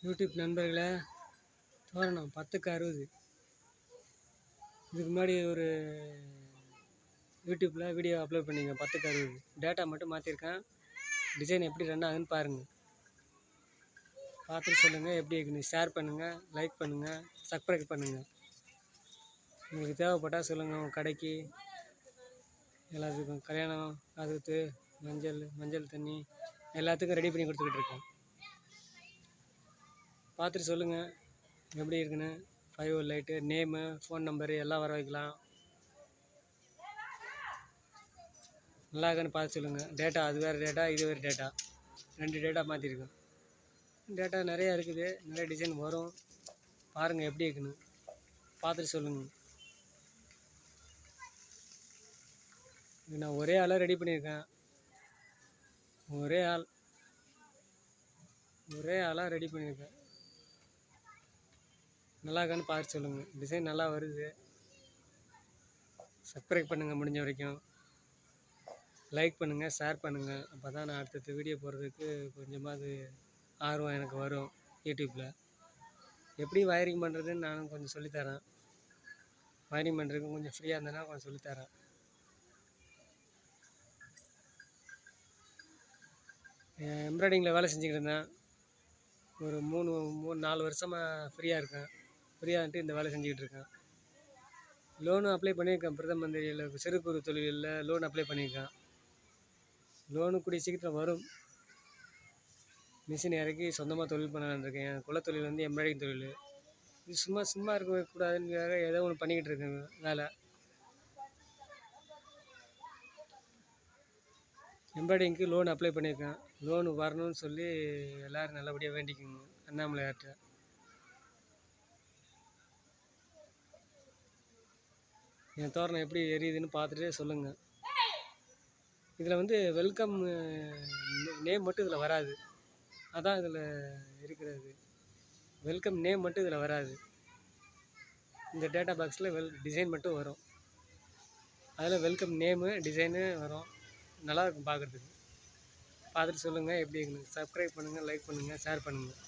YouTube நண்பர்களே, தோரணம் 10க்கு 60. இதுக்கு முன்னாடி ஒரு யூடியூப்பில் வீடியோ அப்லோட் பண்ணிங்க 10க்கு 60. டேட்டா மட்டும் மாற்றிருக்கேன். டிசைன் எப்படி ரன் ஆகுதுன்னு பாருங்கள். பார்த்துட்டு சொல்லுங்கள் எப்படி இருக்குன்னு. ஷேர் பண்ணுங்கள், லைக் பண்ணுங்கள், சப்ஸ்கிரைப் பண்ணுங்கள். உங்களுக்கு தேவைப்பட்டால் சொல்லுங்கள். உங்கள் கடைக்கு எல்லாத்துக்கும் கல்யாணம், காதுகுத்து, மஞ்சள் தண்ணி எல்லாத்துக்கும் ரெடி பண்ணி கொடுத்துக்கிட்டு இருக்கேன். பார்த்துட்டு சொல்லுங்கள் எப்படி இருக்குன்னு. 5 லைட்டு, நேமு, ஃபோன் நம்பரு எல்லாம் வர வைக்கலாம். நல்லா இருக்குன்னு பார்த்து சொல்லுங்கள். டேட்டா அது வேறு டேட்டா, இது வேறு டேட்டா, 2 டேட்டா மாற்றிருக்கேன். டேட்டா நிறையா இருக்குது, நிறைய டிசைன் வரும். பாருங்கள் எப்படி இருக்குன்னு, பார்த்துட்டு சொல்லுங்கள். நான் ஒரே ஆளாக ரெடி பண்ணியிருக்கேன். ஒரே ஆளாக ரெடி பண்ணியிருக்கேன். நல்லா இருக்கான்னு பார்த்து சொல்லுங்கள். டிசைன் நல்லா வருது. சப்ஸ்கிரைப் பண்ணுங்கள், முடிஞ்ச வரைக்கும் லைக் பண்ணுங்கள், ஷேர் பண்ணுங்கள். அப்போ தான் நான் அடுத்தடுத்த வீடியோ போடுறதுக்கு கொஞ்சமாவது ஆர்வம் எனக்கு வரும். யூடியூப்பில் எப்படி வயரிங் பண்ணுறதுன்னு நானும் கொஞ்சம் சொல்லித்தரேன். வயரிங் பண்ணுறதுக்கு கொஞ்சம் ஃப்ரீயாக இருந்தேன்னா கொஞ்சம் சொல்லித்தரேன். எம்ப்ராய்டிங்கில் வேலை செஞ்சுக்கிட்டு இருந்தேன். ஒரு 4 வருஷமாக ஃப்ரீயாக இருக்கேன். ஃப்ரீயாகிட்டு இந்த வேலை செஞ்சுக்கிட்டு இருக்கேன். லோனும் அப்ளை பண்ணியிருக்கேன். பிரதம மந்திரியில் சிறு குறு தொழிலில் லோன் அப்ளை பண்ணியிருக்கேன். லோனு கூடிய சீக்கிரத்தில் வரும். மிஷின் இறக்கி சொந்தமாக தொழில் பண்ணலான்னு இருக்கேன். என் குலத்தொழில் வந்து எம்ப்ராய்டிங் தொழில். இது சும்மா இருக்கக்கூடாதுன்னு ஏதோ ஒன்று பண்ணிக்கிட்டு இருக்கேன் வேலை. எம்ப்ராய்டிங்க்கு லோன் அப்ளை பண்ணியிருக்கேன். லோனு வரணும்னு சொல்லி எல்லோரும் நல்லபடியாக வேண்டிக்குங்க அண்ணாமலையார்ட்ட. என் தோரணம் எப்படி எரியுதுன்னு பார்த்துட்டு சொல்லுங்கள். இதில் வந்து வெல்கம் நேம் மட்டும் இதில் வராது. அதான் இதில் இருக்கிறது. வெல்கம் நேம் மட்டும் இதில் வராது. இந்த டேட்டா பாக்ஸில் டிசைன் மட்டும் வரும். அதில் வெல்கம் நேமு, டிசைனு வரும். நல்லாயிருக்கும் பார்க்குறதுக்கு. பார்த்துட்டு சொல்லுங்கள் எப்படி இருக்குன்னு. சப்ஸ்கிரைப் பண்ணுங்கள், லைக் பண்ணுங்கள், ஷேர் பண்ணுங்கள்.